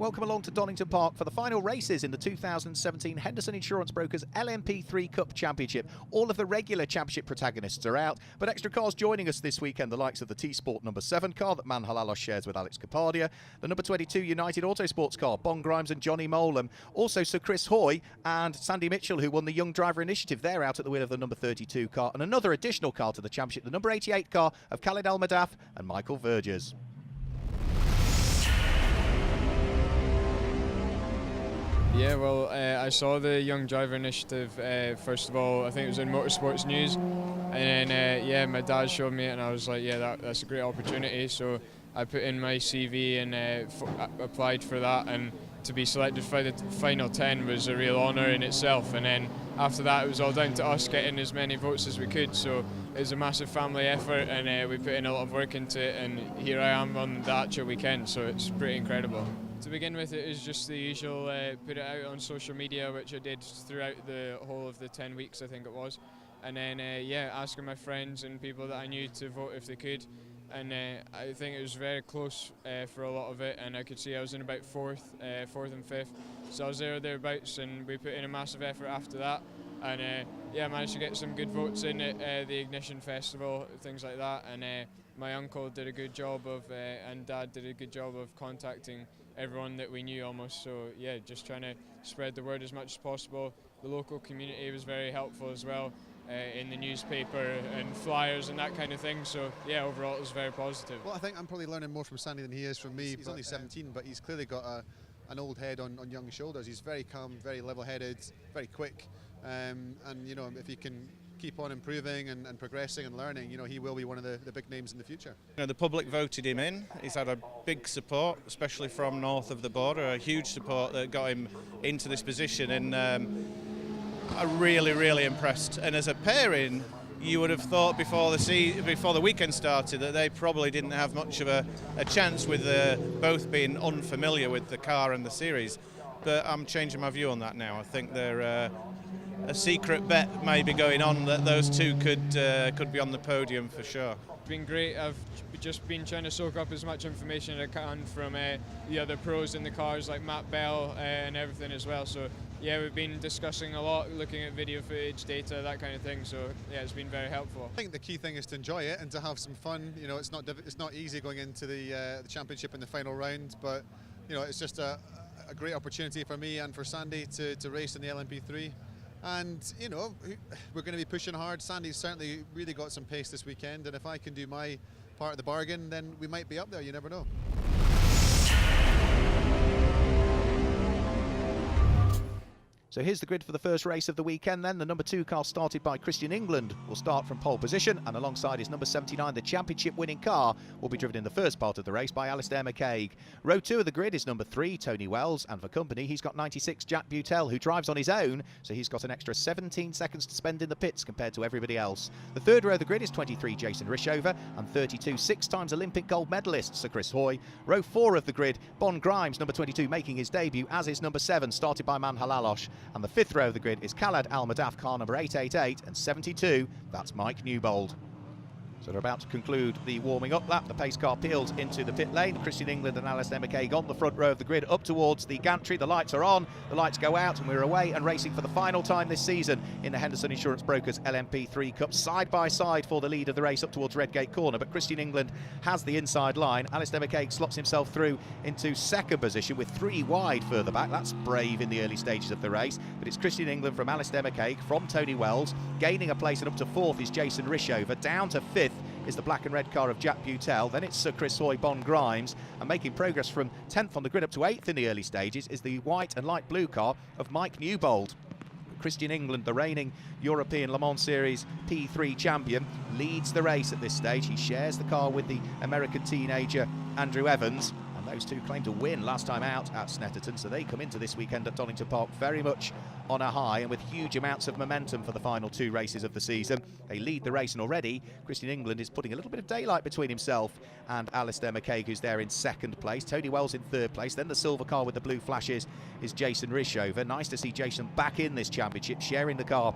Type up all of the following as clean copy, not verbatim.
Welcome along to Donington Park for the final races in the 2017 Henderson Insurance Brokers LMP3 Cup Championship. All of the regular championship protagonists are out, but extra cars joining us this weekend, the likes of the T-Sport number 7 car that Man Halalos shares with Alex Kapadia, the number 22 United Autosports car, Bon Grimes and Johnny Molam, also Sir Chris Hoy and Sandy Mitchell, who won the Young Driver Initiative. They're out at the wheel of the number 32 car, and another additional car to the championship, the number 88 car of Khaled Al-Madaf and Michael Vergers. Yeah, well, I saw the Young Driver Initiative, first of all, I think it was in Motorsports News, and then, yeah, my dad showed me it and I was like, yeah, that's a great opportunity, so I put in my CV and applied for that, and to be selected for the final 10 was a real honour in itself, and then after that it was all down to us getting as many votes as we could, so it was a massive family effort, and we put in a lot of work into it, and here I am on the actual weekend, so it's pretty incredible. To begin with, it is just the usual, put it out on social media, which I did throughout the whole of the 10 weeks, I think it was. And then, yeah, asking my friends and people that I knew to vote if they could. And I think it was very close for a lot of it, and I could see I was in about fourth and fifth. So I was there or thereabouts, and we put in a massive effort after that. And yeah, I managed to get some good votes in at the Ignition Festival, things like that. And my uncle did a good job of, and Dad did a good job of contacting everyone that we knew almost, so yeah, just trying to spread the word as much as possible. The local community was very helpful as well, in the newspaper and flyers and that kind of thing, so yeah, overall it was very positive. Well, I think I'm probably learning more from Sandy than he is from me. He's only 17, but he's clearly got an old head on young shoulders. He's very calm, very level-headed, very quick, and you know, if he can keep on improving and progressing and learning, you know, he will be one of the big names in the future. You know, the public voted him in. He's had a big support, especially from north of the border, a huge support that got him into this position, and I'm really impressed. And as a pairing, you would have thought before the weekend started that they probably didn't have much of a chance, with both being unfamiliar with the car and the series. But I'm changing my view on that now. I think they're a secret bet may be going on that those two could be on the podium for sure. It's been great. I've just been trying to soak up as much information as I can from the other pros in the cars, like Matt Bell and everything as well. So yeah, we've been discussing a lot, looking at video footage, data, that kind of thing. So yeah, it's been very helpful. I think the key thing is to enjoy it and to have some fun. You know, it's not easy going into the championship in the final round, but you know, it's just a great opportunity for me and for Sandy to race in the LMP3. And you know, we're going to be pushing hard. Sandy's certainly really got some pace this weekend, and if I can do my part of the bargain, then we might be up there, you never know. So here's the grid for the first race of the weekend then. The number 2 car, started by Christian England, will start from pole position, and alongside his number 79, the championship winning car, will be driven in the first part of the race by Alistair McCaig. Row 2 of the grid is number 3, Tony Wells, and for company he's got 96, Jack Butel, who drives on his own, so he's got an extra 17 seconds to spend in the pits compared to everybody else. The third row of the grid is 23, Jason Rishover, and 32, 6-times Olympic gold medalist Sir Chris Hoy. Row 4 of the grid, Bon Grimes, number 22, making his debut, as is number 7, started by Man Halalos. And the fifth row of the grid is Khaled Al-Madaf, car number 888, and 72, that's Mike Newbold. So they're about to conclude the warming up lap. The pace car peels into the pit lane. Christian England and Alistair McCaig on the front row of the grid up towards the gantry. The lights are on, the lights go out, and we're away and racing for the final time this season in the Henderson Insurance Brokers LMP3 Cup, side by side for the lead of the race up towards Redgate Corner. But Christian England has the inside line. Alistair McCaig slots himself through into second position with 3 wide further back. That's brave in the early stages of the race. But it's Christian England from Alistair McCaig, from Tony Wells, gaining a place, and up to 4th is Jason Rishover. Down to 5th is the black and red car of Jack Butel. Then it's Sir Chris Hoy, Bon Grimes, and making progress from 10th on the grid up to 8th in the early stages is the white and light blue car of Mike Newbold. Christian England, the reigning European Le Mans Series P3 champion, leads the race at this stage. He shares the car with the American teenager Andrew Evans, and those two claimed to win last time out at Snetterton, so they come into this weekend at Donington Park very much on a high and with huge amounts of momentum for the final 2 races of the season. They lead the race, and already Christian England is putting a little bit of daylight between himself and Alistair McCaig, who's there in 2nd place. Tony Wells in 3rd place. Then the silver car with the blue flashes is Jason Rishover. Nice to see Jason back in this championship, sharing the car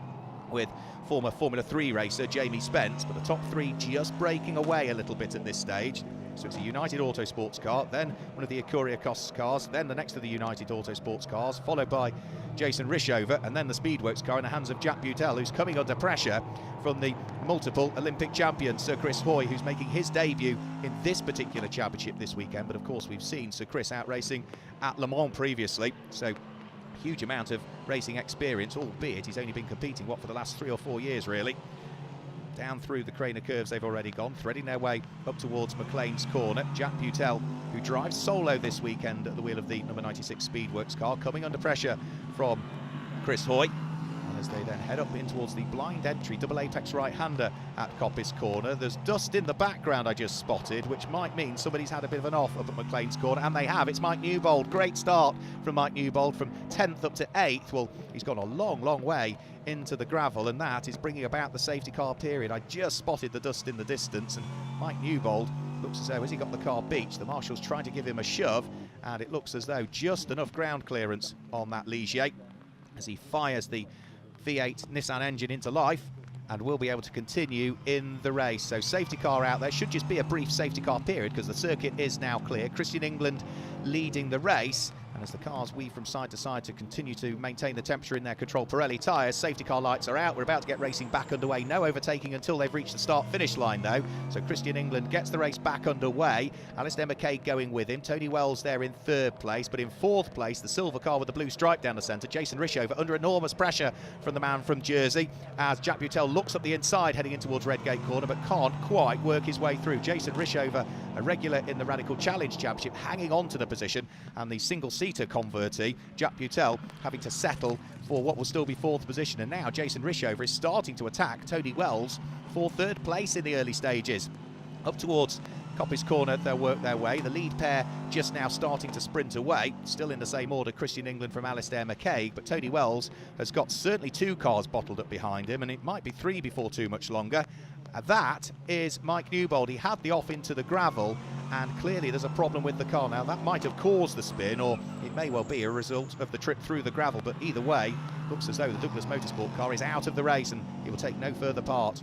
with former Formula 3 racer Jamie Spence, but the top three just breaking away a little bit at this stage. So it's a United Autosports car, then one of the Ecuria Costs cars, then the next of the United Autosports cars, followed by Jason Rishover, and then the Speedworks car in the hands of Jack Butel, who's coming under pressure from the multiple Olympic champion Sir Chris Hoy, who's making his debut in this particular championship this weekend. But of course we've seen Sir Chris out racing at Le Mans previously, so huge amount of racing experience, albeit he's only been competing, for the last 3 or 4 years really. Down through the Craner curves they've already gone, threading their way up towards McLean's corner. Jack Butel, who drives solo this weekend at the wheel of the number 96 Speedworks car, coming under pressure from Chris Hoy. And as they then head up in towards the blind entry double apex right-hander at Coppice Corner, there's dust in the background I just spotted, which might mean somebody's had a bit of an off up at McLean's corner, and they have. It's Mike Newbold. Great start from Mike Newbold, from 10th up to 8th. Well, he's gone a long way into the gravel, and that is bringing about the safety car period. I just spotted the dust in the distance, and Mike Newbold looks as though, as he got the car beached, the marshal's trying to give him a shove, and it looks as though just enough ground clearance on that Ligier as he fires the V8 Nissan engine into life and will be able to continue in the race. So safety car out there. Should just be a brief safety car period because the circuit is now clear. Christian England leading the race, and as the cars weave from side to side to continue to maintain the temperature in their Control Pirelli tyres, safety car lights are out. We're about to get racing back underway. No overtaking until they've reached the start-finish line though. So Christian England gets the race back underway. Alistair McKay going with him. Tony Wells there in 3rd place, but in 4th place, the silver car with the blue stripe down the centre, Jason Rishover, under enormous pressure from the man from Jersey as Jack Butel looks up the inside heading in towards Redgate Corner, but can't quite work his way through. Jason Rishover, a regular in the Radical Challenge Championship, hanging on to the position, and the single-seater convertee, Jack Butel, having to settle for what will still be 4th position. And now Jason Rishover is starting to attack Tony Wells for 3rd place in the early stages. Up towards Coppice Corner, they'll work their way. The lead pair just now starting to sprint away. Still in the same order, Christian England from Alistair McKay, but Tony Wells has got certainly 2 cars bottled up behind him, and it might be 3 before too much longer. That is Mike Newbold. He had the off into the gravel, and clearly there's a problem with the car. Now that might have caused the spin, or it may well be a result of the trip through the gravel, but either way, looks as though the Douglas Motorsport car is out of the race and he will take no further part.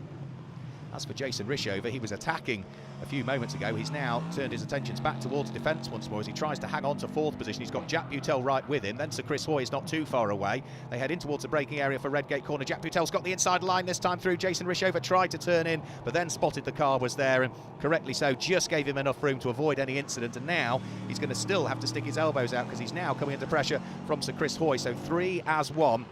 As for Jason Rishover, he was attacking a few moments ago. He's now turned his attentions back towards defence once more as he tries to hang on to 4th position. He's got Jack Butel right with him. Then Sir Chris Hoy is not too far away. They head in towards the braking area for Redgate Corner. Jack Butel's got the inside line this time through. Jason Rishover tried to turn in, but then spotted the car was there, and correctly so, just gave him enough room to avoid any incident. And now he's going to still have to stick his elbows out because he's now coming under pressure from Sir Chris Hoy. So 3 as 1,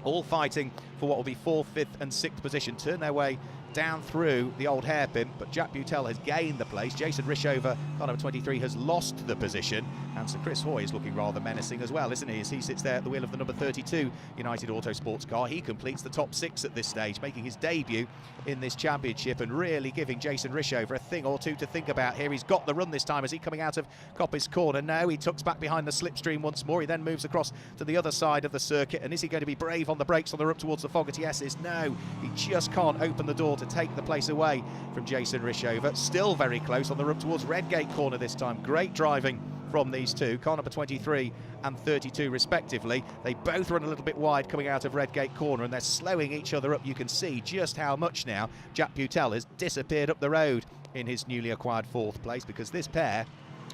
all fighting for what will be 4th, 5th and 6th position. Turn their way down through the old hairpin, but Jack Butel has gained the place. Jason Rishover, car number 23, has lost the position, and Sir Chris Hoy is looking rather menacing as well, isn't he, as he sits there at the wheel of the number 32 United Autosports car. He completes the top 6 at this stage, making his debut in this championship and really giving Jason Rishover a thing or two to think about here. He's got the run this time as he coming out of Coppice Corner. Now he tucks back behind the slipstream once more. He then moves across to the other side of the circuit, and is he going to be brave on the brakes on the run up towards the Fogarty S's? No, he just can't open the door to take the place away from Jason Rishover. Still very close on the run towards Redgate Corner this time. Great driving from these two, car number 23 and 32 respectively. They both run a little bit wide coming out of Redgate Corner, and they're slowing each other up. You can see just how much now Jack Butel has disappeared up the road in his newly acquired 4th place, because this pair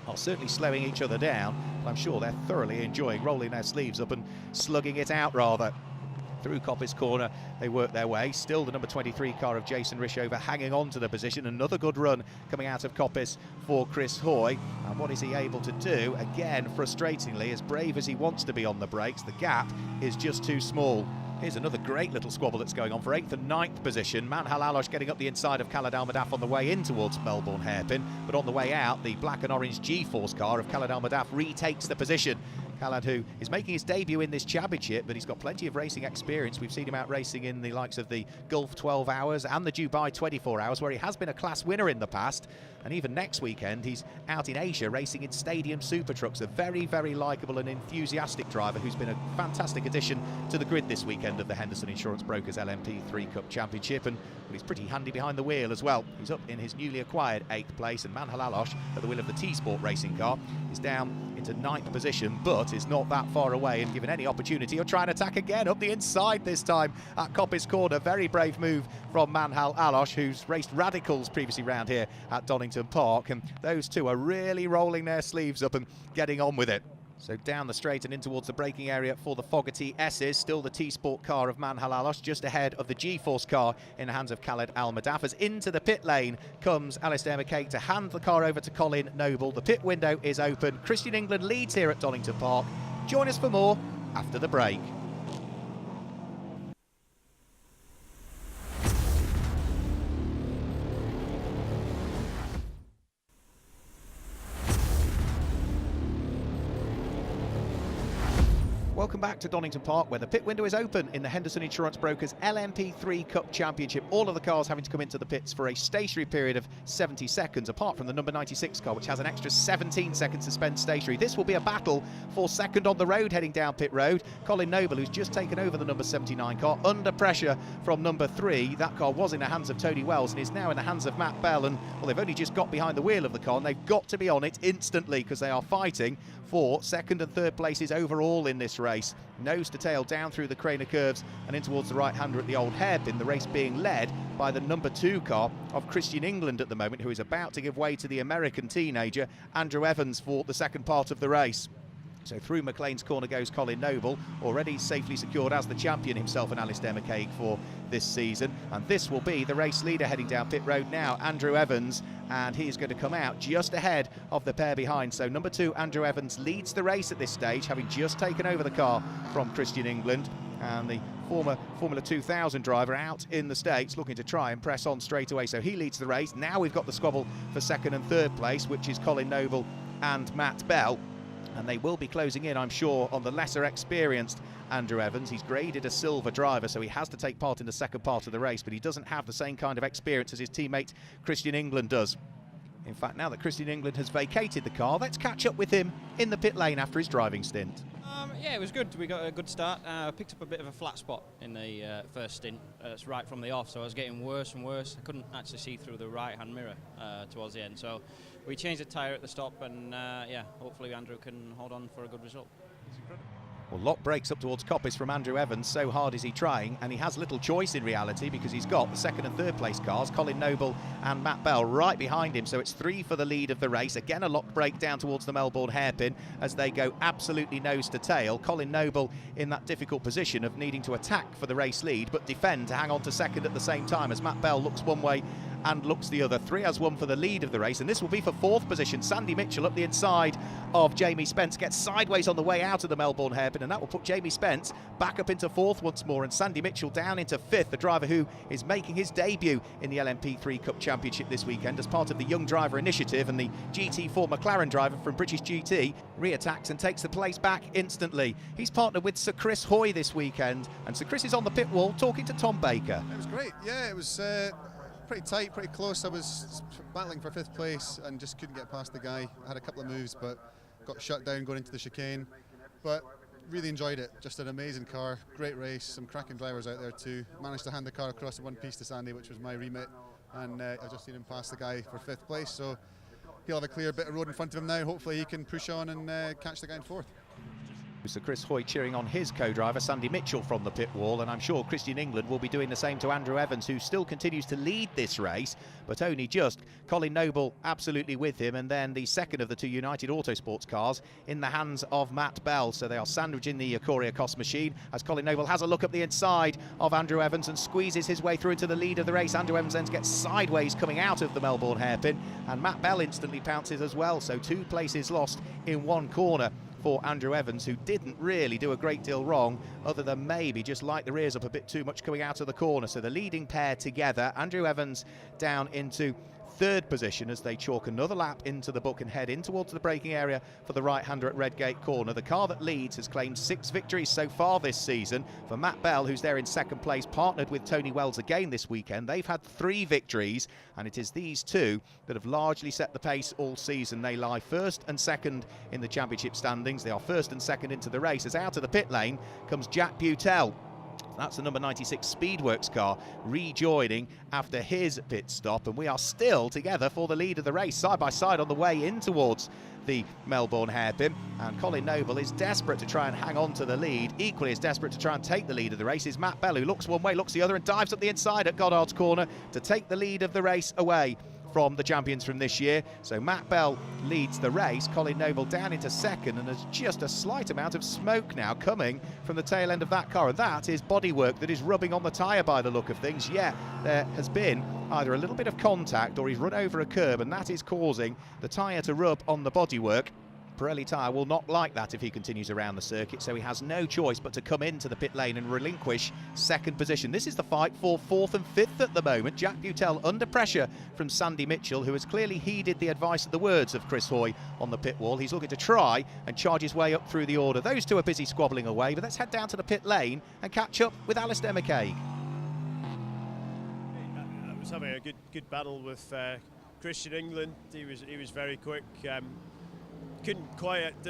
are certainly slowing each other down, but I'm sure they're thoroughly enjoying rolling their sleeves up and slugging it out rather. Through Coppice Corner they work their way. Still the number 23 car of Jason Rishover hanging on to the position. Another good run coming out of Coppice for Chris Hoy, and what is he able to do? Again, frustratingly, as brave as he wants to be on the brakes, the gap is just too small. Here's another great little squabble that's going on for 8th and 9th position. Manhal Alosh getting up the inside of Khaled Al-Madaf on the way in towards Melbourne Hairpin, but on the way out, the black and orange G-Force car of Khaled Al-Madaf retakes the position. Khaled, who is making his debut in this championship, but he's got plenty of racing experience. We've seen him out racing in the likes of the Gulf 12 Hours and the Dubai 24 Hours, where he has been a class winner in the past. And even next weekend, he's out in Asia racing in Stadium Super Trucks. A very, very likeable and enthusiastic driver who's been a fantastic addition to the grid this weekend of the Henderson Insurance Brokers LMP3 Cup Championship. And well, he's pretty handy behind the wheel as well. He's up in his newly acquired 8th place, and Manhal Alosh, at the wheel of the T-Sport racing car, is down into 9th position, but but is not that far away, and given any opportunity, he'll try and attack again up the inside this time at Coppice Corner. Very brave move from Manhal Alosh, who's raced radicals previously round here at Donington Park, and those two are really rolling their sleeves up and getting on with it. So down the straight and in towards the braking area for the Fogarty S's. Still the T-Sport car of Manhal Alosh, just ahead of the G-Force car in the hands of Khaled Al-Madaf. As into the pit lane comes Alistair McCaig to hand the car over to Colin Noble. The pit window is open. Christian England leads here at Donington Park. Join us for more after the break. Welcome back to Donington Park, where the pit window is open in the Henderson Insurance Brokers LMP3 Cup Championship. All of the cars having to come into the pits for a stationary period of 70 seconds, apart from the number 96 car, which has an extra 17 seconds to spend stationary. This will be a battle for second on the road heading down pit road. Colin Noble, who's just taken over the number 79 car, under pressure from number 3. That car was in the hands of Tony Wells and is now in the hands of Matt Bell. And, well, they've only just got behind the wheel of the car, and they've got to be on it instantly because they are fighting for second and third places overall in this race. Nose to tail down through the Craner curves and in towards the right-hander at the old hairpin. The race being led by the number 2 car of Christian England at the moment, who is about to give way to the American teenager Andrew Evans for the second part of the race. So through McLean's corner goes Colin Noble, already safely secured as the champion himself and Alistair McCaig for this season. And this will be the race leader heading down pit road now, Andrew Evans, and he's going to come out just ahead of the pair behind. So number 2, Andrew Evans, leads the race at this stage, having just taken over the car from Christian England. And the former Formula 2000 driver out in the States looking to try and press on straight away. So he leads the race. Now we've got the squabble for second and third place, which is Colin Noble and Matt Bell. And they will be closing in, I'm sure, on the lesser experienced Andrew Evans. He's graded a silver driver, so he has to take part in the second part of the race, but he doesn't have the same kind of experience as his teammate Christian England does. In fact, now that Christian England has vacated the car, let's catch up with him in the pit lane after his driving stint. Yeah, it was good. We got a good start. I picked up a bit of a flat spot in the first stint. It's right from the off, so I was getting worse and worse. I couldn't actually see through the right-hand mirror towards the end. So we changed the tyre at the stop, and yeah, hopefully Andrew can hold on for a good result. Well, lot breaks up towards Coppice from Andrew Evans, so hard is he trying, and he has little choice in reality because he's got the second and third place cars, Colin Noble and Matt Bell, right behind him, so it's 3 for the lead of the race. Again, a lock break down towards the Melbourne hairpin as they go absolutely nose to tail. Colin Noble in that difficult position of needing to attack for the race lead, but defend to hang on to second at the same time as Matt Bell looks one way and looks the other. 3 has 1 for the lead of the race, and this will be for 4th position. Sandy Mitchell up the inside of Jamie Spence, gets sideways on the way out of the Melbourne hairpin, and that will put Jamie Spence back up into 4th once more, and Sandy Mitchell down into 5th, the driver who is making his debut in the LMP3 Cup Championship this weekend as part of the Young Driver Initiative, and the GT4 McLaren driver from British GT re-attacks and takes the place back instantly. He's partnered with Sir Chris Hoy this weekend, and Sir Chris is on the pit wall talking to Tom Baker. It was great, yeah, it was pretty tight, pretty close. I was battling for 5th place and just couldn't get past the guy. I had a couple of moves but got shut down going into the chicane, but really enjoyed it. Just an amazing car, great race, some cracking drivers out there too. Managed to hand the car across in one piece to Sandy, which was my remit, and I've just seen him pass the guy for 5th place, so he'll have a clear bit of road in front of him now. Hopefully he can push on and catch the guy in 4th. Sir Chris Hoy cheering on his co-driver Sandy Mitchell from the pit wall, and I'm sure Christian England will be doing the same to Andrew Evans, who still continues to lead this race, but only just. Colin Noble absolutely with him, and then the second of the 2 United Autosports cars in the hands of Matt Bell, so they are sandwiching the Courier Cost machine as Colin Noble has a look up the inside of Andrew Evans and squeezes his way through into the lead of the race. Andrew Evans then gets sideways coming out of the Melbourne hairpin, and Matt Bell instantly pounces as well, so 2 places lost in 1 corner for Andrew Evans, who didn't really do a great deal wrong other than maybe just light the rears up a bit too much coming out of the corner. So the leading pair together, Andrew Evans down into 3rd position as they chalk another lap into the book and head in towards the braking area for the right-hander at Redgate Corner. The car that leads has claimed 6 victories so far this season. For Matt Bell, who's there in 2nd place, partnered with Tony Wells again this weekend, they've had 3 victories, and it is these 2 that have largely set the pace all season. They lie 1st and 2nd in the championship standings. They are 1st and 2nd into the race as out of the pit lane comes Jack Butel. That's the number 96 Speedworks car rejoining after his pit stop, and we are still together for the lead of the race, side by side on the way in towards the Melbourne hairpin, and Colin Noble is desperate to try and hang on to the lead. Equally as desperate to try and take the lead of the race is Matt Bell, who looks one way, looks the other, and dives up the inside at Goddard's corner to take the lead of the race away from the champions from this year. So Matt Bell leads the race, Colin Noble down into second, and there's just a slight amount of smoke now coming from the tail end of that car, and that is bodywork that is rubbing on the tyre by the look of things. Yeah, there has been either a little bit of contact or he's run over a curb, and that is causing the tyre to rub on the bodywork. Pirelli tyre will not like that if he continues around the circuit, so he has no choice but to come into the pit lane and relinquish second position. This is the fight for fourth and fifth at the moment. Jack Butel under pressure from Sandy Mitchell, who has clearly heeded the advice of the words of Chris Hoy on the pit wall. He's looking to try and charge his way up through the order. Those two are busy squabbling away, but let's head down to the pit lane and catch up with Alistair McCaig. I was having a good battle with Christian England. He was very quick. Didn't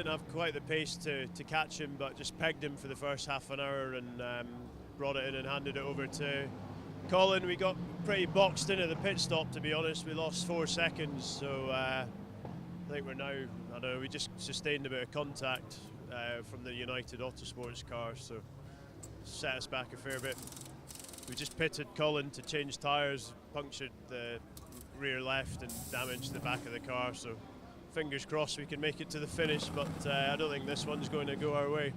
have quite the pace to catch him, but just pegged him for the first half an hour and brought it in and handed it over to Colin. We got pretty boxed in at the pit stop, to be honest. We lost 4 seconds, so I think we're now, I don't know, we just sustained a bit of contact from the United Autosports car, so set us back a fair bit. We just pitted Colin to change tyres, punctured the rear left and damaged the back of the car, so fingers crossed we can make it to the finish, but I don't think this one's going to go our way.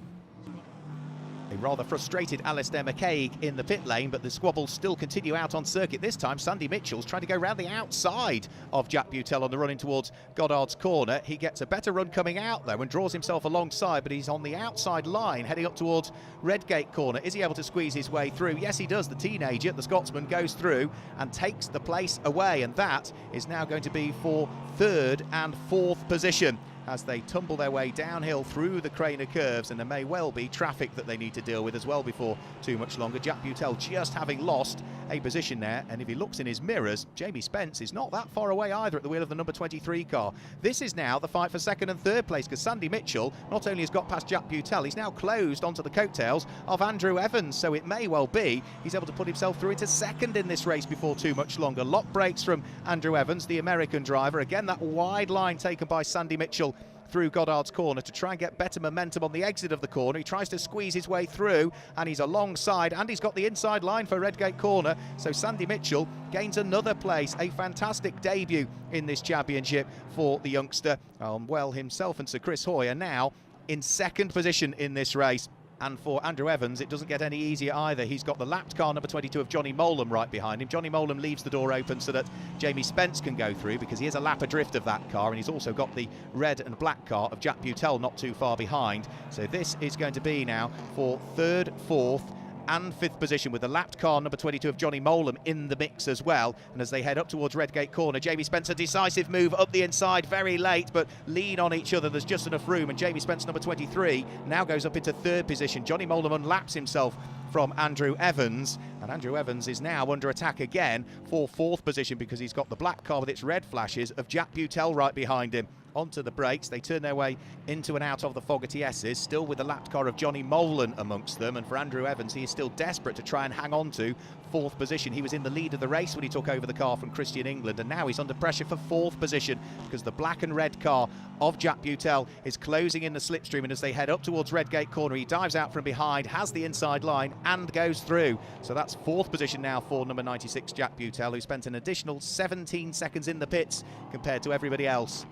A rather frustrated Alistair McCaig in the pit lane, but the squabbles still continue out on circuit. This time Sandy Mitchell's trying to go round the outside of Jack Butel on the run in towards Goddard's corner. He gets a better run coming out though and draws himself alongside, but he's on the outside line heading up towards Redgate corner. Is he able to squeeze his way through? Yes, he does. The teenager, the Scotsman, goes through and takes the place away, and that is now going to be for third and fourth position as they tumble their way downhill through the Craner curves, and there may well be traffic that they need to deal with as well before too much longer. Jack Butel just having lost a position there, and if he looks in his mirrors, Jamie Spence is not that far away either at the wheel of the number 23 car. This is now the fight for second and third place, because Sandy Mitchell not only has got past Jack Butel, he's now closed onto the coattails of Andrew Evans, so it may well be he's able to put himself through into second in this race before too much longer. Lock brakes from Andrew Evans, the American driver. Again, that wide line taken by Sandy Mitchell through Goddard's corner to try and get better momentum on the exit of the corner. He tries to squeeze his way through, and he's alongside, and he's got the inside line for Redgate corner. So Sandy Mitchell gains another place. A fantastic debut in this championship for the youngster. Well, himself and Sir Chris Hoy are now in second position in this race. And for Andrew Evans, it doesn't get any easier either. He's got the lapped car number 22 of Johnny Molam right behind him. Johnny Molam leaves the door open so that Jamie Spence can go through, because he is a lap adrift of that car, and he's also got the red and black car of Jack Butel not too far behind. So this is going to be now for third, fourth and fifth position, with the lapped car number 22 of Johnny Molam in the mix as well. And as they head up towards Redgate corner, Jamie Spence, a decisive move up the inside, very late, but lean on each other. There's just enough room, and Jamie Spence, number 23, now goes up into third position. Johnny Molam unlaps himself from Andrew Evans, and Andrew Evans is now under attack again for fourth position, because he's got the black car with its red flashes of Jack Butel right behind him. Onto the brakes, they turn their way into and out of the Fogarty S's, still with the lapped car of Johnny Molan amongst them. And for Andrew Evans, he is still desperate to try and hang on to fourth position. He was in the lead of the race when he took over the car from Christian England, and now he's under pressure for fourth position, because the black and red car of Jack Butel is closing in the slipstream, and as they head up towards Redgate corner, he dives out from behind, has the inside line and goes through. So that's fourth position now for number 96 Jack Butel, who spent an additional 17 seconds in the pits compared to everybody else.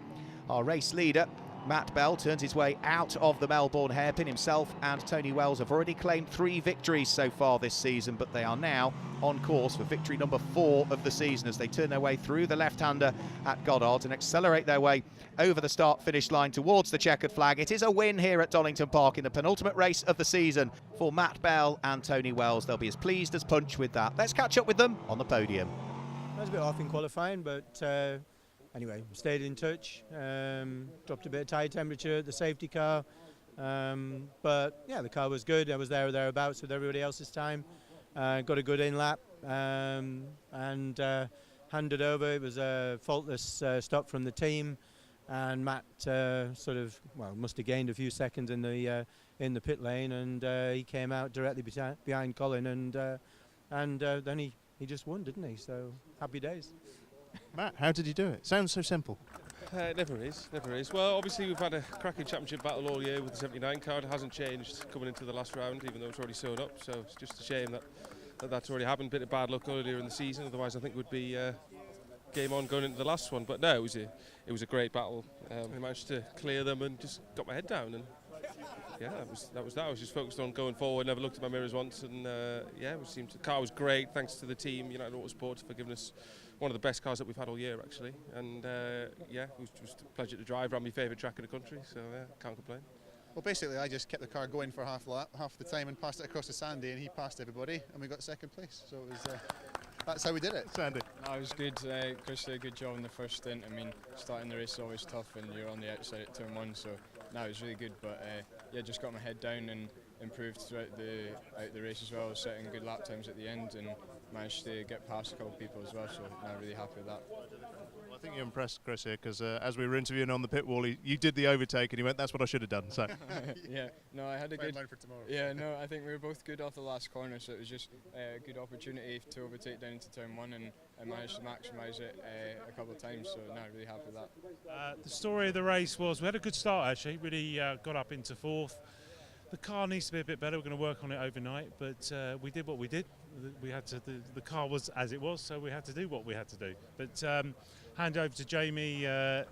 Our race leader, Matt Bell, turns his way out of the Melbourne hairpin. Himself and Tony Wells have already claimed 3 victories so far this season, but they are now on course for victory number 4 of the season as they turn their way through the left-hander at Goddard and accelerate their way over the start-finish line towards the checkered flag. It is a win here at Donington Park in the penultimate race of the season for Matt Bell and Tony Wells. They'll be as pleased as punch with that. Let's catch up with them on the podium. I was a bit off in qualifying, but anyway, stayed in touch, dropped a bit of tyre temperature at the safety car, but yeah, the car was good. I was there or thereabouts with everybody else's time. Got a good in-lap and handed over. It was a faultless stop from the team. and Matt must have gained a few seconds in the pit lane, and he came out directly behind Colin, and then he just won, didn't he? So happy days. Matt, how did you do it? Sounds so simple. It never is. Well, obviously we've had a cracking championship battle all year with the 79 car. It hasn't changed coming into the last round, even though it's already sewn up. So it's just a shame that's already happened. Bit of bad luck earlier in the season. Otherwise, I think we'd be game on going into the last one. But no, it was a great battle. I managed to clear them and just got my head down. And yeah, that was that. I was just focused on going forward. Never looked at my mirrors once. And the car was great. Thanks to the team, United Autosport, for giving us one of the best cars that we've had all year, actually. And it was just a pleasure to drive around my favourite track in the country, so can't complain. Well, basically, I just kept the car going for half the time and passed it across to Sandy, and he passed everybody, and we got second place. So it was, that's how we did it. Sandy? No, it was good. Chris did a good job in the first stint. I mean, starting the race is always tough, and you're on the outside at turn 1, so no, it was really good. But just got my head down and improved throughout the race as well, setting good lap times at the end, and managed to get past a couple of people as well, so now really happy with that. Well, I think you impressed Chris here, because as we were interviewing on the pit wall, you did the overtake and he went, that's what I should have done. So yeah, no, I had a good line for tomorrow. Yeah, no, I think we were both good off the last corner, so it was just a good opportunity to overtake down into turn 1, and I managed to maximise it a couple of times, so now really happy with that. The story of the race was we had a good start, actually. Really got up into 4th. The car needs to be a bit better. We're going to work on it overnight, but we did what we did. We had to. The car was as it was, so we had to do what we had to do. But hand over to Jamie. I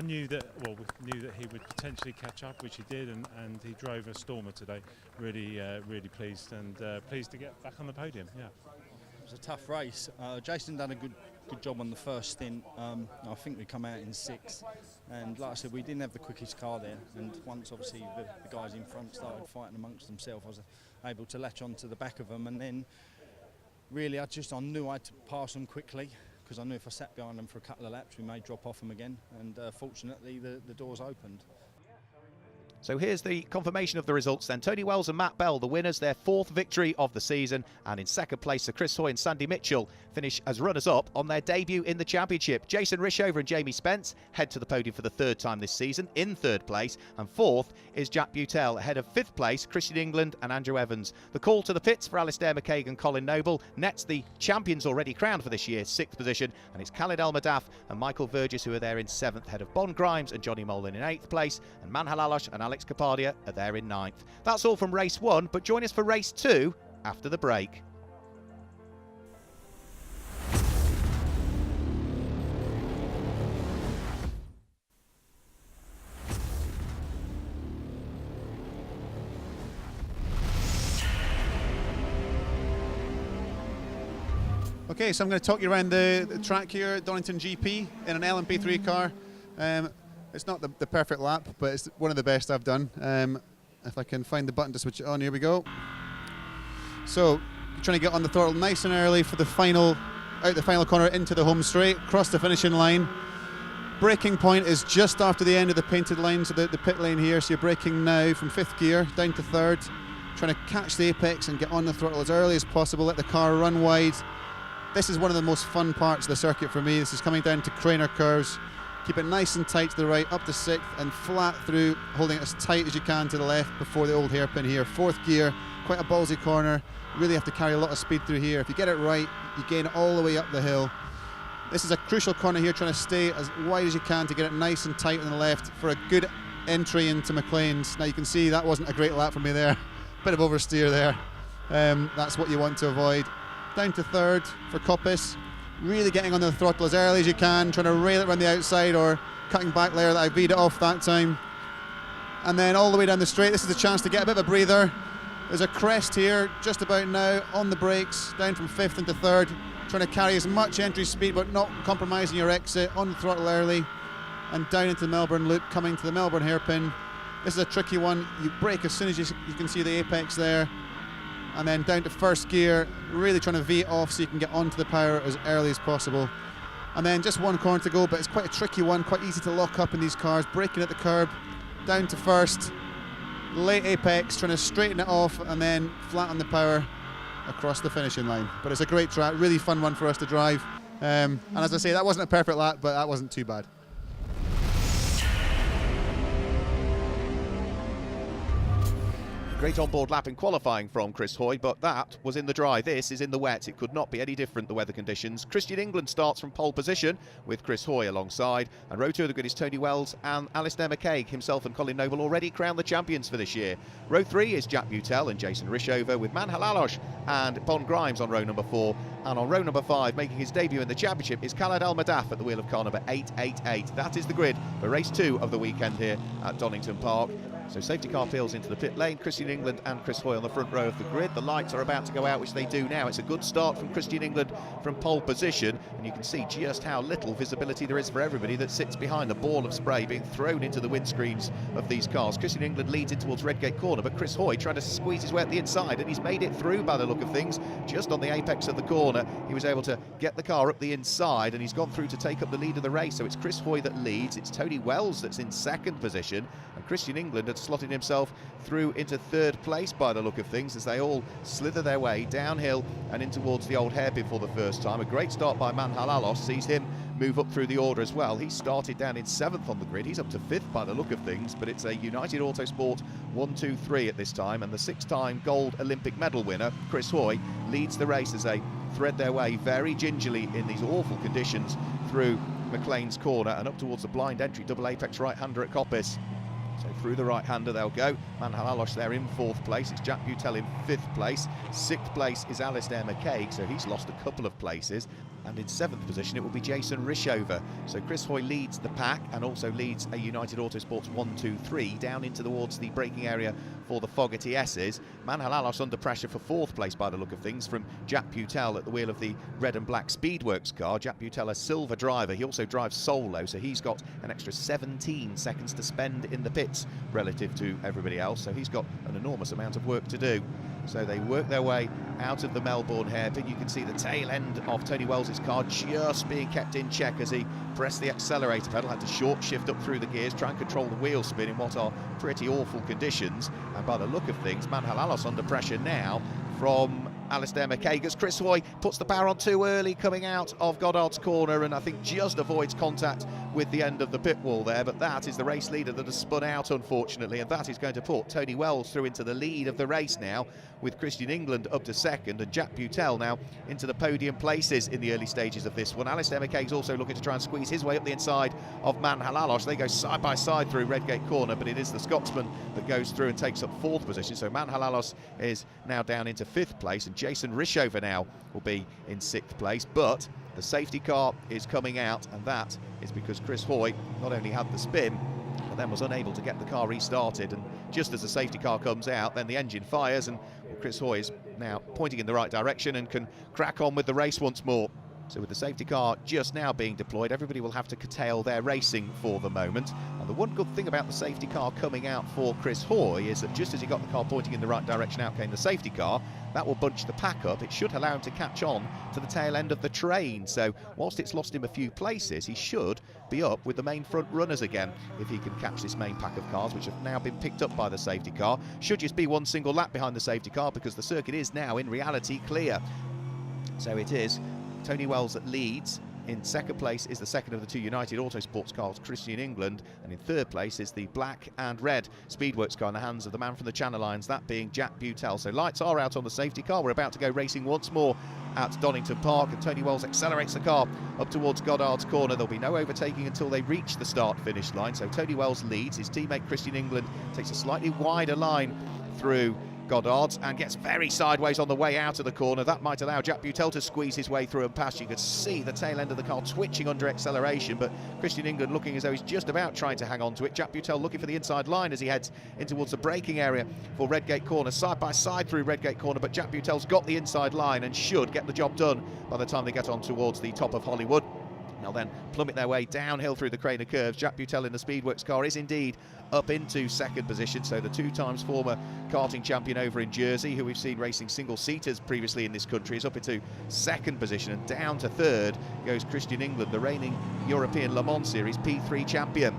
knew that. Well, we knew that he would potentially catch up, which he did, and he drove a Stormer today. Really pleased, and pleased to get back on the podium. Yeah. It was a tough race. Jason done a good job on the first stint. I think we come out in 6th, and like I said, we didn't have the quickest car there, and once obviously the guys in front started fighting amongst themselves, I was able to latch onto the back of them, and then really I knew I had to pass them quickly, because I knew if I sat behind them for a couple of laps we may drop off them again, and fortunately the doors opened. So here's the confirmation of the results then. Tony Wells and Matt Bell, the winners, their 4th victory of the season. And in second place, Sir Chris Hoy and Sandy Mitchell finish as runners-up on their debut in the championship. Jason Rishover and Jamie Spence head to the podium for the 3rd time this season in 3rd place. And 4th is Jack Butel, ahead of 5th place, Christian England and Andrew Evans. The call to the pits for Alistair McCaig and Colin Noble nets the champions already crowned for this year, 6th position. And it's Khalid El Madaf and Michael Vergis who are there in 7th, ahead of Bon Grimes and Johnny Molin in 8th place. And Manhal Alosh and Alex Kapadia are there in 9th. That's all from race 1, but join us for race 2 after the break. Okay, so I'm going to talk you around the track here at Donington GP in an LMP3 car. It's not the perfect lap, but it's one of the best I've done. If I can find the button to switch it on, here we go. So, trying to get on the throttle nice and early for the final, out the final corner into the home straight, across the finishing line. Braking point is just after the end of the painted line, so the pit lane here, so you're braking now from 5th gear down to 3rd, trying to catch the apex and get on the throttle as early as possible, let the car run wide. This is one of the most fun parts of the circuit for me. This is coming down to Craner curves. Keep it nice and tight to the right, up to 6th, and flat through, holding it as tight as you can to the left before the old hairpin here. 4th gear, quite a ballsy corner. Really have to carry a lot of speed through here. If you get it right, you gain it all the way up the hill. This is a crucial corner here, trying to stay as wide as you can to get it nice and tight on the left for a good entry into McLean's. Now you can see that wasn't a great lap for me there. Bit of oversteer there. That's what you want to avoid. Down to 3rd for Coppice. Really getting on the throttle as early as you can, trying to rail it around the outside or cutting back there that I V'd it off that time. And then all the way down the straight, this is a chance to get a bit of a breather. There's a crest here just about now on the brakes, down from 5th into 3rd, trying to carry as much entry speed but not compromising your exit, on the throttle early, and down into the Melbourne loop, coming to the Melbourne hairpin. This is a tricky one. You brake as soon as you can see the apex there. And then down to 1st gear, really trying to V it off so you can get onto the power as early as possible. And then just one corner to go, but it's quite a tricky one, quite easy to lock up in these cars. Braking at the curb, down to 1st, late apex, trying to straighten it off, and then flat on the power across the finishing line. But it's a great track, really fun one for us to drive. And as I say, that wasn't a perfect lap, but that wasn't too bad. Great on-board lap in qualifying from Chris Hoy, but that was in the dry. This is in the wet. It could not be any different, the weather conditions. Christian England starts from pole position with Chris Hoy alongside, and row 2 of the grid is Tony Wells and Alistair McCaig. Himself and Colin Noble already crowned the champions for this year. Row 3 is Jack Butel and Jason Rishover, with Man Halalosh and Bon Grimes on row number 4. And on row number 5, making his debut in the championship, is Khaled Al Madaf at the wheel of car number 888. That is the grid for race 2 of the weekend here at Donington Park. So safety car peels into the pit lane. Christian England and Chris Hoy on the front row of the grid. The lights are about to go out, which they do now. It's a good start from Christian England from pole position, and you can see just how little visibility there is for everybody that sits behind the ball of spray being thrown into the windscreens of these cars. Christian England leads in towards Redgate Corner, but Chris Hoy tried to squeeze his way at the inside, and he's made it through by the look of things. Just on the apex of the corner, he was able to get the car up the inside, and he's gone through to take up the lead of the race. So it's Chris Hoy that leads. It's Tony Wells that's in second position, and Christian England had slotted himself through into third place by the look of things as they all slither their way downhill and in towards the old hairpin for the first time. A great start by Man Halalos sees him move up through the order as well. He started down in 7th on the grid. He's up to 5th by the look of things, but it's a United Autosport 1-2-3 at this time, and the 6-time gold Olympic medal winner Chris Hoy leads the race as they thread their way very gingerly in these awful conditions through McLean's Corner and up towards the blind entry double apex right-hander at Coppice. So through the right-hander they'll go. Man Halalosh there in 4th place. It's Jack Butel in 5th place. 6th place is Alistair McCaig, so he's lost a couple of places. And in 7th position it will be Jason Rishover. So Chris Hoy leads the pack and also leads a United Autosports 1-2-3 down into towards the braking area for the Fogarty S's. Man Halalosh under pressure for 4th place by the look of things from Jack Butel at the wheel of the red and black Speedworks car. Jack Butel, a silver driver. He also drives solo, so he's got an extra 17 seconds to spend in the pits relative to everybody else. So he's got an enormous amount of work to do. So they work their way out of the Melbourne hairpin. You can see the tail end of Tony Wells' car just being kept in check as he pressed the accelerator pedal, had to short shift up through the gears, try and control the wheel spin in what are pretty awful conditions. And by the look of things, Man Halalos under pressure now from Alistair McCaig as Chris Hoy puts the power on too early coming out of Goddard's Corner, and I think just avoids contact with the end of the pit wall there. But that is the race leader that has spun out, unfortunately, and that is going to put Tony Wells through into the lead of the race now, with Christian England up to 2nd and Jack Butel now into the podium places in the early stages of this one. Alistair McCaig's also looking to try and squeeze his way up the inside of Man Halalosh. They go side by side through Redgate Corner, but it is the Scotsman that goes through and takes up 4th position. So Man Halalosh is now down into 5th place, and Jason Rishover now will be in 6th place. But the safety car is coming out, and that is because Chris Hoy not only had the spin, but then was unable to get the car restarted. And just as the safety car comes out, then the engine fires, and Chris Hoy is now pointing in the right direction and can crack on with the race once more. So with the safety car just now being deployed, everybody will have to curtail their racing for the moment. And the one good thing about the safety car coming out for Chris Hoy is that just as he got the car pointing in the right direction, out came the safety car. That will bunch the pack up. It should allow him to catch on to the tail end of the train. So whilst it's lost him a few places, he should be up with the main front runners again if he can catch this main pack of cars, which have now been picked up by the safety car. Should just be one single lap behind the safety car because the circuit is now in reality clear. So it is Tony Wells that leads. In 2nd place is the 2nd of the 2 United Autosports cars, Christian England, and in 3rd place is the black and red Speedworks car in the hands of the man from the Channel Islands, that being Jack Butel. So lights are out on the safety car. We're about to go racing once more at Donington Park, and Tony Wells accelerates the car up towards Goddard's Corner. There'll be no overtaking until they reach the start-finish line. So Tony Wells leads. His teammate Christian England takes a slightly wider line through Goddard's and gets very sideways on the way out of the corner. That might allow Jack Butel to squeeze his way through and past. You could see the tail end of the car twitching under acceleration, but Christian England looking as though he's just about trying to hang on to it. Jack Butel looking for the inside line as he heads in towards the braking area for Redgate Corner, side by side through Redgate Corner, but Jack Butel's got the inside line and should get the job done by the time they get on towards the top of Hollywood. They'll then plummet their way downhill through the crane of curves. Jack Butel in the Speedworks car is indeed up into 2nd position. So the 2 times former karting champion over in Jersey, who we've seen racing single-seaters previously in this country, is up into 2nd position, and down to 3rd goes Christian England, the reigning European Le Mans Series P3 champion.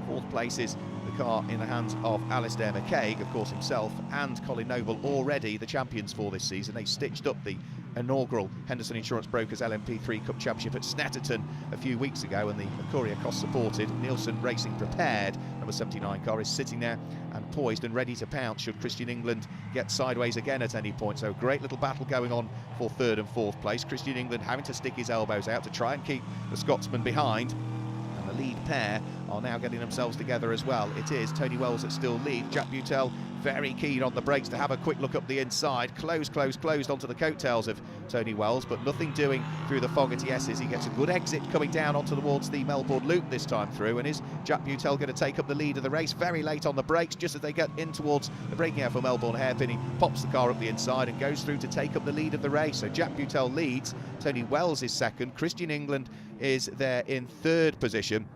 4th place is the car in the hands of Alistair McCaig, of course himself and Colin Noble already the champions for this season. They stitched up the inaugural Henderson Insurance Brokers LMP3 Cup Championship at Snetterton a few weeks ago, and the Courier Cost supported Nielsen Racing Prepared number 79 car is sitting there and poised and ready to pounce should Christian England get sideways again at any point. So great little battle going on for third and fourth place. Christian England having to stick his elbows out to try and keep the Scotsman behind. The lead pair are now getting themselves together as well. It is Tony Wells that still lead. Jack Butel very keen on the brakes to have a quick look up the inside. Closed onto the coattails of Tony Wells, but nothing doing through the fog at Yes's. He gets a good exit coming down towards the Melbourne Loop this time through, and is Jack Butel going to take up the lead of the race? Very late on the brakes, just as they get in towards the braking out for Melbourne hairpin, he pops the car up the inside and goes through to take up the lead of the race. So Jack Butel leads, Tony Wells is second, Christian England is there in third position.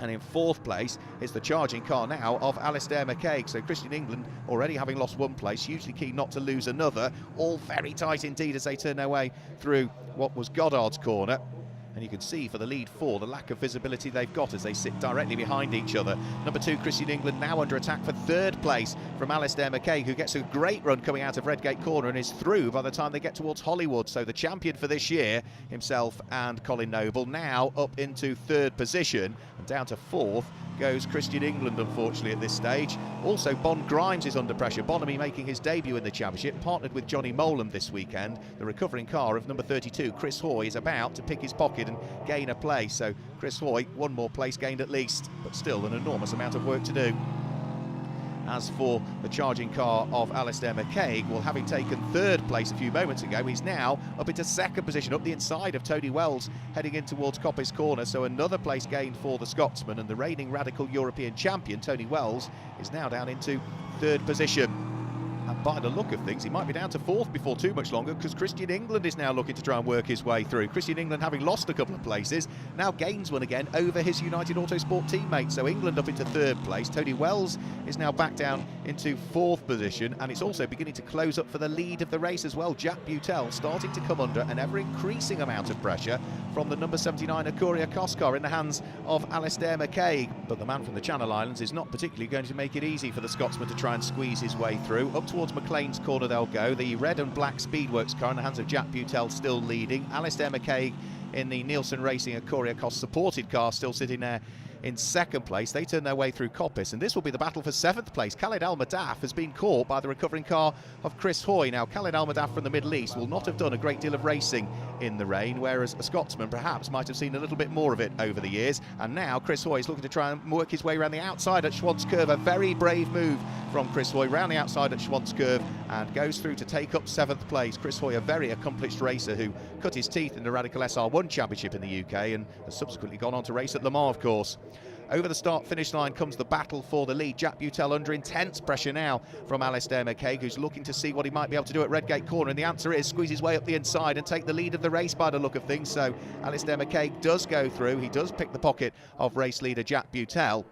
And in fourth place is the charging car now of Alistair McCaig. So Christian England, already having lost one place, hugely keen not to lose another. All very tight indeed as they turn their way through what was Goddard's corner. And you can see for the lead four the lack of visibility they've got as they sit directly behind each other. Number 2, Christian England, now under attack for third place from Alistair McCaig, who gets a great run coming out of Redgate Corner and is through by the time they get towards Hollywood. So the champion for this year, himself and Colin Noble, now up into third position, and down to fourth goes Christian England, unfortunately, at this stage. Also, Bon Grimes is under pressure. Bonamy making his debut in the championship, partnered with Johnny Molan this weekend. The recovering car of number 32, Chris Hoy, is about to pick his pocket and gain a place. So Chris Hoy, one more place gained at least, but still an enormous amount of work to do. As for the charging car of Alistair McCaig, well, having taken third place a few moments ago, he's now up into second position, up the inside of Tony Wells, heading in towards Coppice Corner. So another place gained for the Scotsman, and the reigning Radical European champion, Tony Wells, is now down into third position. And by the look of things, he might be down to fourth before too much longer, because Christian England is now looking to try and work his way through. Christian England, having lost a couple of places, now gains one again over his United Autosport teammate. So England up into third place. Tony Wells is now back down into fourth position, and it's also beginning to close up for the lead of the race as well. Jack Butel starting to come under an ever-increasing amount of pressure from the number 79 Courier Cost car in the hands of Alistair McCaig. But the man from the Channel Islands is not particularly going to make it easy for the Scotsman to try and squeeze his way through. Up towards McLean's corner they'll go. The red and black Speedworks car in the hands of Jack Butel still leading. Alistair McCaig in the Nielsen Racing Courier Cost supported car still sitting there in second place. They turn their way through Coppice, and this will be the battle for seventh place. Khaled Al Madaf has been caught by the recovering car of Chris Hoy. Now, Khaled Al Madaf from the Middle East will not have done a great deal of racing in the rain, whereas a Scotsman perhaps might have seen a little bit more of it over the years. And now Chris Hoy is looking to try and work his way around the outside at Schwantz Curve. A very brave move from Chris Hoy round the outside at Schwantz Curve and goes through to take up seventh place. Chris Hoy, a very accomplished racer who cut his teeth in the Radical SR1 Championship in the UK and has subsequently gone on to race at Le Mans, of course. Over the start-finish line comes the battle for the lead. Jack Butel under intense pressure now from Alistair McCaig, who's looking to see what he might be able to do at Redgate Corner, and the answer is squeeze his way up the inside and take the lead of the race by the look of things. So Alistair McCaig does go through. He does pick the pocket of race leader Jack Butel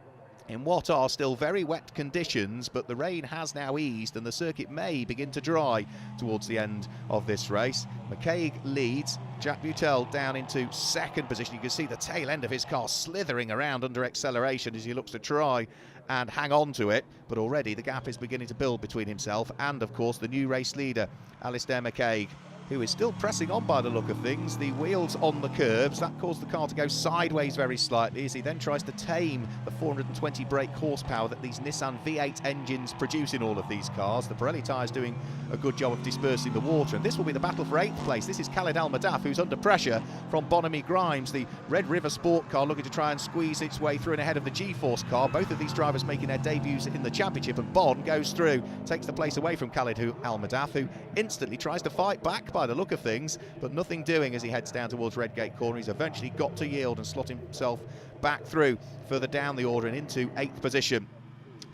in what are still very wet conditions, but the rain has now eased and the circuit may begin to dry towards the end of this race. McCaig leads, Jack Butel down into second position. You can see the tail end of his car slithering around under acceleration as he looks to try and hang on to it, but already the gap is beginning to build between himself and, of course, the new race leader, Alistair McCaig, who is still pressing on by the look of things. The wheels on the curbs, that caused the car to go sideways very slightly as he then tries to tame the 420 brake horsepower that these Nissan V8 engines produce in all of these cars. The Pirelli tyres doing a good job of dispersing the water, and this will be the battle for 8th place. This is Khaled Al Madaf, who's under pressure from Bonamy Grimes, the Red River Sport car, looking to try and squeeze its way through and ahead of the G-Force car. Both of these drivers making their debuts in the championship, and Bon goes through, takes the place away from Khaled Al Madaf, who instantly tries to fight back by the look of things, but nothing doing as he heads down towards Redgate Corner. He's eventually got to yield and slot himself back through further down the order and into 8th position.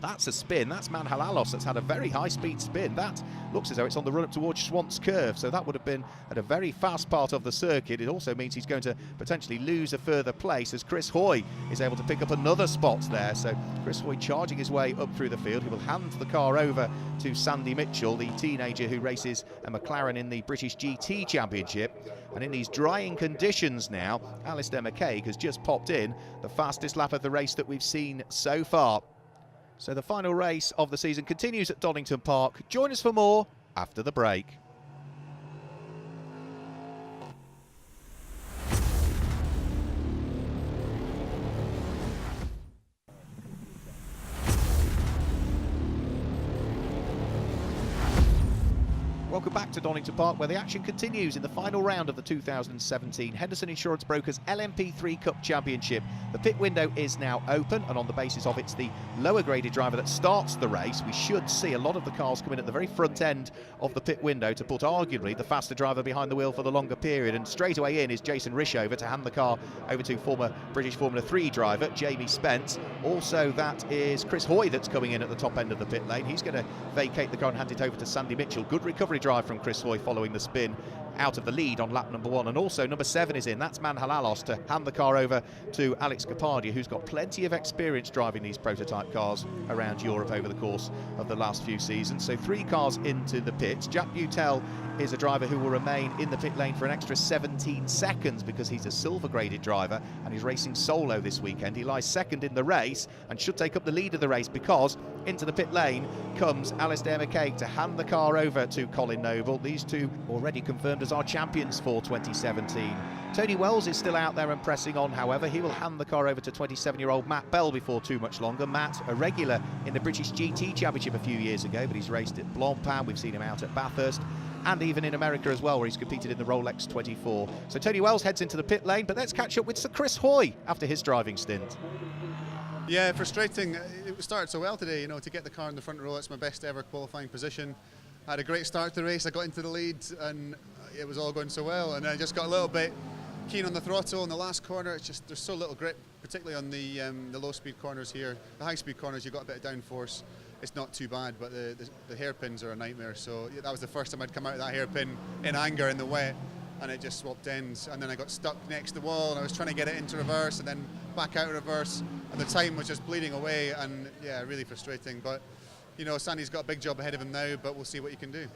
That's a spin. That's Manhalalos that's had a very high-speed spin. That looks as though it's on the run-up towards Schwantz Curve, so that would have been at a very fast part of the circuit. It also means he's going to potentially lose a further place as Chris Hoy is able to pick up another spot there. So Chris Hoy charging his way up through the field. He will hand the car over to Sandy Mitchell, the teenager who races a McLaren in the British GT Championship. And in these drying conditions now, Alistair McCaig has just popped in the fastest lap of the race that we've seen so far. So the final race of the season continues at Donington Park. Join us for more after the break. Welcome back to Donington Park, where the action continues in the final round of the 2017 Henderson Insurance Brokers LMP3 Cup Championship. The pit window is now open, and on the basis of it's the lower graded driver that starts the race, we should see a lot of the cars come in at the very front end of the pit window to put arguably the faster driver behind the wheel for the longer period. And straight away in is Jason Rishover to hand the car over to former British Formula 3 driver Jamie Spence. Also, that is Chris Hoy that's coming in at the top end of the pit lane. He's going to vacate the car and hand it over to Sandy Mitchell. Good recovery drive from Chris Hoy following the spin out of the lead on lap number 1. And also number 7 is in, that's Manhal Alos, to hand the car over to Alex Kapadia, who's got plenty of experience driving these prototype cars around Europe over the course of the last few seasons. So 3 cars into the pits. Jack Butel is a driver who will remain in the pit lane for an extra 17 seconds because he's a silver graded driver and he's racing solo this weekend. He lies second in the race and should take up the lead of the race, because into the pit lane comes Alistair McKay to hand the car over to Colin Noble. These two already confirmed as our champions for 2017. Tony Wells is still out there and pressing on, however. He will hand the car over to 27-year-old Matt Bell before too much longer. Matt, a regular in the British GT Championship a few years ago, but he's raced at Blancpain. We've seen him out at Bathurst, and even in America as well, where he's competed in the Rolex 24. So Tony Wells heads into the pit lane, but let's catch up with Sir Chris Hoy after his driving stint. Yeah, frustrating. It started so well today, you know, to get the car in the front row. It's my best ever qualifying position. I had a great start to the race. I got into the lead and it was all going so well, and I just got a little bit keen on the throttle in the last corner. It's just, there's so little grip, particularly on the low speed corners here. The high speed corners, you've got a bit of downforce. It's not too bad, but the hairpins are a nightmare. So yeah, that was the first time I'd come out of that hairpin in anger in the wet, and it just swapped ends. And then I got stuck next to the wall, and I was trying to get it into reverse and then back out of reverse, and the time was just bleeding away, and yeah, really frustrating. But you know, Sandy's got a big job ahead of him now, but we'll see what he can do.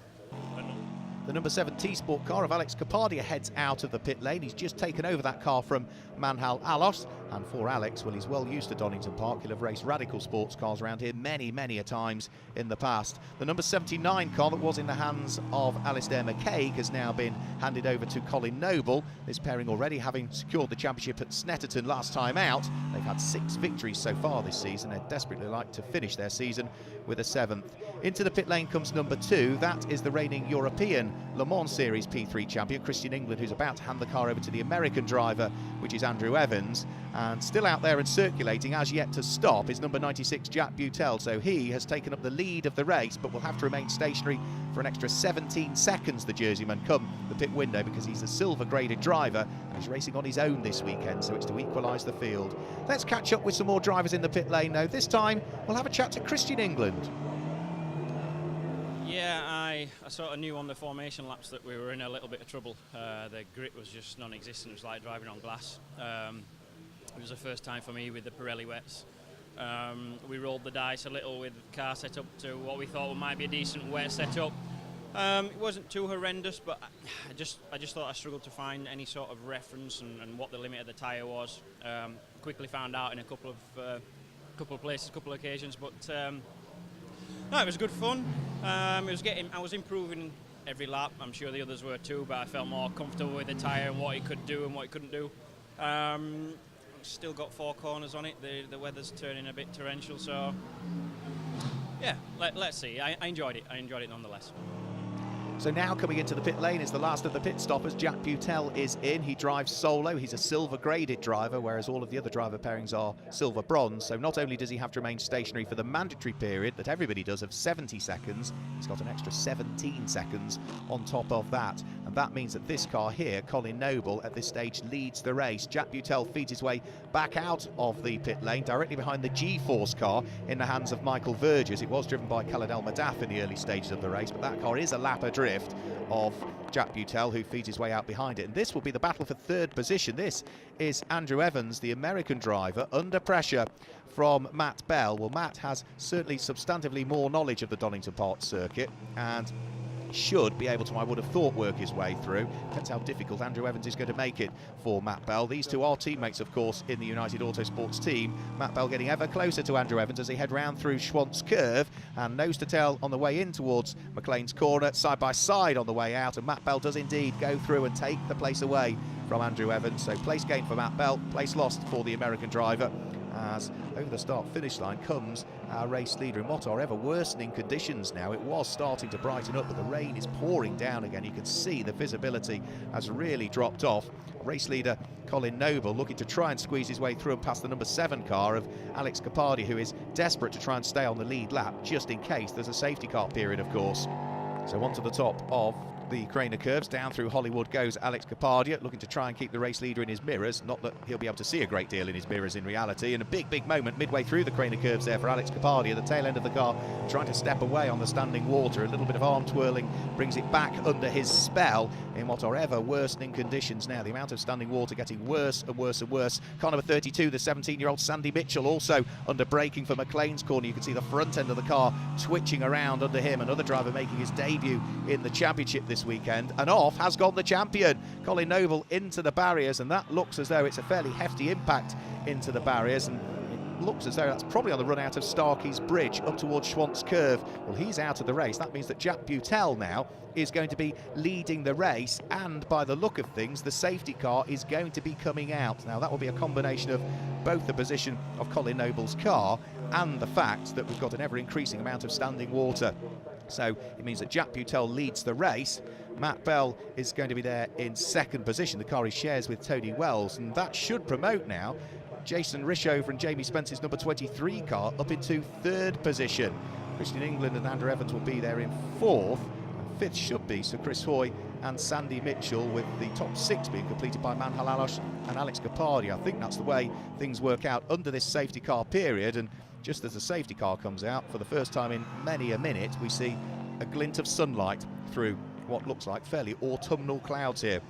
The number 7 T-Sport car of Alex Kapadia heads out of the pit lane. He's just taken over that car from Manhal Alos. And for Alex, well, he's well used to Donington Park. He'll have raced radical sports cars around here many, many a times in the past. The number 79 car that was in the hands of Alistair McKay has now been handed over to Colin Noble. This pairing already having secured the championship at Snetterton last time out. They've had 6 victories so far this season. They'd desperately like to finish their season with a 7th. Into the pit lane comes number 2. That is the reigning European Le Mans Series P3 champion, Christian England, who's about to hand the car over to the American driver, which is Andrew Evans. And still out there and circulating, as yet to stop, is number 96, Jack Butel. So he has taken up the lead of the race, but will have to remain stationary for an extra 17 seconds, the Jerseyman, come the pit window, because he's a silver-graded driver and he's racing on his own this weekend, so it's to equalise the field. Let's catch up with some more drivers in the pit lane, though. This time, we'll have a chat to Christian England. Yeah, I sort of knew on the formation laps that we were in a little bit of trouble. The grit was just non-existent. It was like driving on glass. It was the first time for me with the Pirelli wets. We rolled the dice a little with the car set up to what we thought might be a decent wet setup. It wasn't too horrendous, but I just thought I struggled to find any sort of reference and what the limit of the tyre was. Quickly found out in a couple of places, couple of occasions, but no, it was good fun. I was improving every lap. I'm sure the others were too, but I felt more comfortable with the tyre and what it could do and what it couldn't do. Still got 4 corners on it. The weather's turning a bit torrential, so yeah, let's see. I enjoyed it. I enjoyed it nonetheless. So now coming into the pit lane is the last of the pit stoppers. Jack Butel is in. He drives solo. He's a silver-graded driver, whereas all of the other driver pairings are silver-bronze. So not only does he have to remain stationary for the mandatory period that everybody does of 70 seconds, he's got an extra 17 seconds on top of that. And that means that this car here, Colin Noble, at this stage leads the race. Jack Butel feeds his way back out of the pit lane, directly behind the G-Force car in the hands of Michael Verges. It was driven by Khaled El Madaf in the early stages of the race, but that car is a lap adrift of Jack Butel, who feeds his way out behind it. And this will be the battle for 3rd position. This is Andrew Evans, the American driver, under pressure from Matt Bell. Well, Matt has certainly substantively more knowledge of the Donington Park circuit and should be able to, I would have thought, work his way through. Depends how difficult Andrew Evans is going to make it for Matt Bell. These two are teammates, of course, in the United Autosports team. Matt Bell getting ever closer to Andrew Evans as they head round through Schwantz Curve, and nose to tail on the way in towards McLean's Corner, side by side on the way out, and Matt Bell does indeed go through and take the place away from Andrew Evans. So place gained for Matt Bell, place lost for the American driver. as over the start-finish line comes our race leader in what are ever worsening conditions now. It was starting to brighten up, but the rain is pouring down again. You can see the visibility has really dropped off. Race leader Colin Noble looking to try and squeeze his way through and past the number 7 car of Alex Capardi, who is desperate to try and stay on the lead lap, just in case there's a safety car period, of course. So on to the top of the Craner curves, down through Hollywood goes Alex Capardi, looking to try and keep the race leader in his mirrors. Not that he'll be able to see a great deal in his mirrors in reality. And a big moment midway through the Craner curves there for Alex Capardi at the tail end of the car, trying to step away on the standing water. A little bit of arm twirling brings it back under his spell in what are ever worsening conditions now. The amount of standing water getting worse and worse and worse. Car number 32, the 17-year-old Sandy Mitchell, also under braking for McLean's corner. You can see the front end of the car twitching around under him. Another driver making his debut in the championship this weekend. And off has gone the champion, Colin Noble, into the barriers, and that looks as though it's a fairly hefty impact into the barriers, and it looks as though that's probably on the run out of Starkey's Bridge up towards Schwantz Curve. Well, he's out of the race. That means that Jack Butel now is going to be leading the race, and by the look of things, the safety car is going to be coming out. Now, that will be a combination of both the position of Colin Noble's car and the fact that we've got an ever-increasing amount of standing water. So it means that Jack Butel leads the race. Matt Bell is going to be there in second position. The car he shares with Tony Wells, and that should promote now Jason Rishover and Jamie Spence's number 23 car up into third position. Christian England and Andrew Evans will be there in fourth. And fifth should be Sir Chris Hoy and Sandy Mitchell, with the top 6 being completed by Man Halalos and Alex Capardi. I think that's the way things work out under this safety car period. And just as the safety car comes out, for the first time in many a minute, we see a glint of sunlight through what looks like fairly autumnal clouds here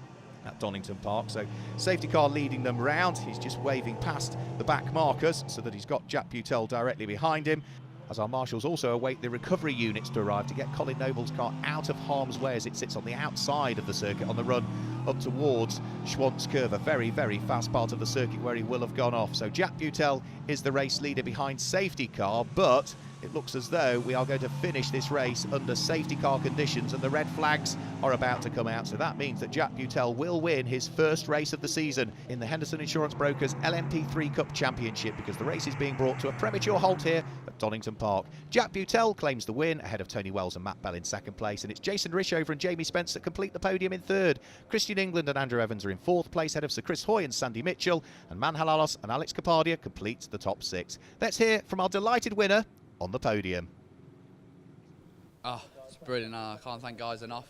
at Donington Park. So safety car leading them round. He's just waving past the back markers so that he's got Jack Butel directly behind him, as our marshals also await the recovery units to arrive to get Colin Noble's car out of harm's way as it sits on the outside of the circuit on the run up towards Schwantz Curve, a very fast part of the circuit where he will have gone off. So Jack Butel is the race leader behind safety car, but it looks as though we are going to finish this race under safety car conditions, and the red flags are about to come out. So that means that Jack Butel will win his first race of the season in the Henderson Insurance Brokers LMP3 Cup Championship, because the race is being brought to a premature halt here at Donington Park. Jack Butel claims the win ahead of Tony Wells and Matt Bell in second place, and it's Jason Rishover and Jamie Spence that complete the podium in third. Christian England and Andrew Evans are in fourth place ahead of Sir Chris Hoy and Sandy Mitchell, and Man Halalos and Alex Capardi complete the top 6. Let's hear from our delighted winner on the podium. Oh, it's brilliant. I can't thank guys enough.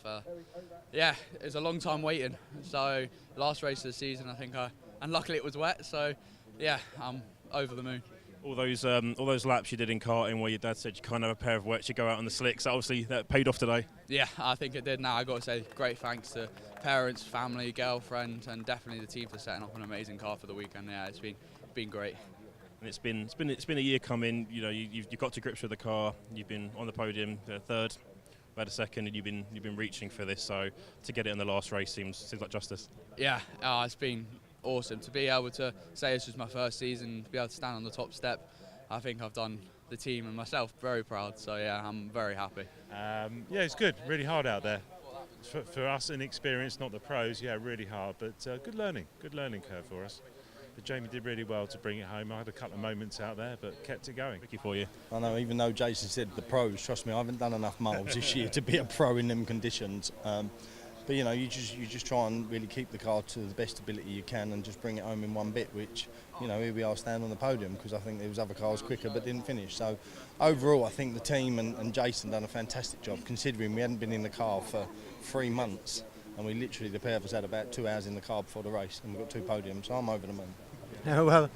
Yeah, it's a long time waiting. So last race of the season, I think, and luckily it was wet. So yeah, I'm over the moon. All those laps you did in karting where your dad said you can't have a pair of wets, you go out on the slicks. Obviously that paid off today. Yeah, I think it did. Now I got to say great thanks to parents, family, girlfriend, and definitely the team for setting up an amazing car for the weekend. Yeah, it's been great. And it's been a year coming. You know, you've got to grips with the car. You've been on the podium, third, we had a second, and you've been reaching for this. So to get it in the last race seems like justice. Yeah, it's been awesome to be able to say this was my first season, to be able to stand on the top step. I think I've done the team and myself very proud. So yeah, I'm very happy. Yeah, it's good. Really hard out there. For us, inexperienced, not the pros. Yeah, really hard, but good learning curve for us. But Jamie did really well to bring it home. I had a couple of moments out there, but kept it going. Ricky, for you. I know, even though Jason said the pros, trust me, I haven't done enough miles this year to be a pro in them conditions. But you know, you just try and really keep the car to the best ability you can and just bring it home in one bit, which, you know, here we are standing on the podium, because I think there was other cars quicker but didn't finish. So overall, I think the team and Jason done a fantastic job, considering we hadn't been in the car for 3 months, and we literally, the pair of us had about 2 hours in the car before the race, and we got 2 podiums, so I'm over the moon. Well,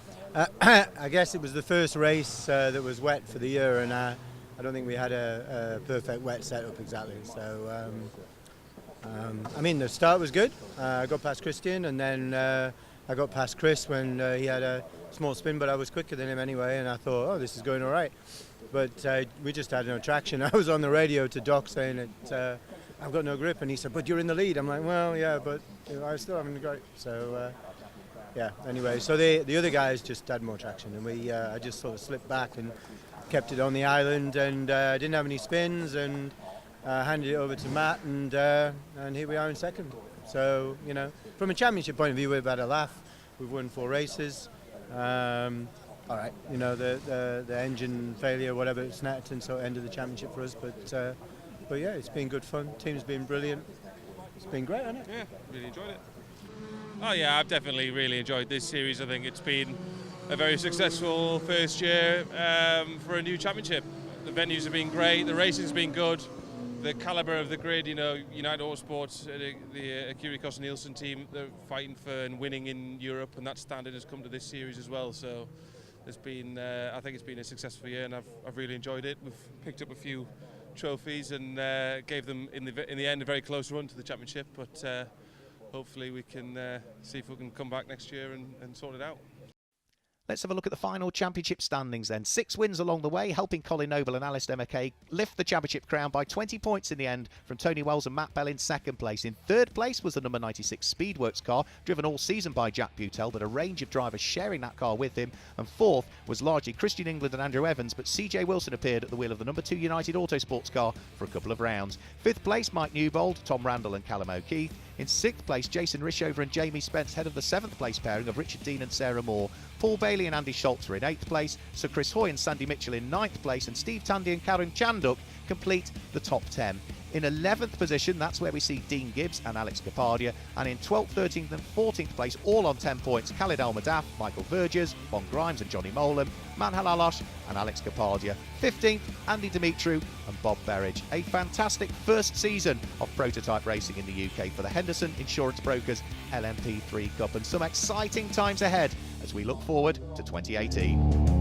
I guess it was the first race that was wet for the year, and I don't think we had a perfect wet setup exactly. So, I mean, the start was good. I got past Christian, and then I got past Chris when he had a small spin, but I was quicker than him anyway, and I thought, oh, this is going all right. But we just had no traction. I was on the radio to Doc saying that I've got no grip, and he said, but you're in the lead. I'm like, well, yeah, but you know, I still haven't got it. So, yeah, anyway, so the other guys just had more traction, and I just sort of slipped back and kept it on the island, and didn't have any spins, and handed it over to Matt, and here we are in second. So, you know, from a championship point of view, we've had a laugh. We've won 4 races. I all right, you know, the engine failure, whatever, it snapped, and so it ended the championship for us. But yeah, it's been good fun. Team's been brilliant. It's been great, hasn't it? Yeah, really enjoyed it. Oh yeah, I've definitely really enjoyed this series. I think it's been a very successful first year for a new championship. The venues have been great, the racing's been good, the calibre of the grid, you know, United Autosports, the Kyrgios Nielsen team, they're fighting for and winning in Europe, and that standard has come to this series as well. So there's been, I think it's been a successful year, and I've really enjoyed it. We've picked up a few trophies and gave them in the end a very close run to the championship, but hopefully we can see if we can come back next year and sort it out. Let's have a look at the final championship standings then. 6 wins along the way, helping Colin Noble and Alistair McKay lift the championship crown by 20 points in the end from Tony Wells and Matt Bell in second place. In third place was the number 96 Speedworks car, driven all season by Jack Butel, but a range of drivers sharing that car with him. And fourth was largely Christian England and Andrew Evans, but CJ Wilson appeared at the wheel of the number 2 United Autosports car for a couple of rounds. Fifth place, Mike Newbold, Tom Randall and Callum O'Keefe. In sixth place, Jason Rishover and Jamie Spence head of the 7th place pairing of Richard Dean and Sarah Moore. Paul Bailey and Andy Schultz were in 8th place, Sir Chris Hoy and Sandy Mitchell in 9th place, and Steve Tandy and Karen Chanduk complete the top 10. In 11th position, that's where we see Dean Gibbs and Alex Capardia, and in 12th, 13th and 14th place, all on 10 points, Khalid Al-Madaf, Michael Vergers, Bon Grimes and Johnny Molan, Manhal Alash and Alex Capardia. 15th, Andy Dimitru and Bob Berridge. A fantastic first season of prototype racing in the UK for the Henderson Insurance Brokers LMP3 Cup, and some exciting times ahead as we look forward to 2018.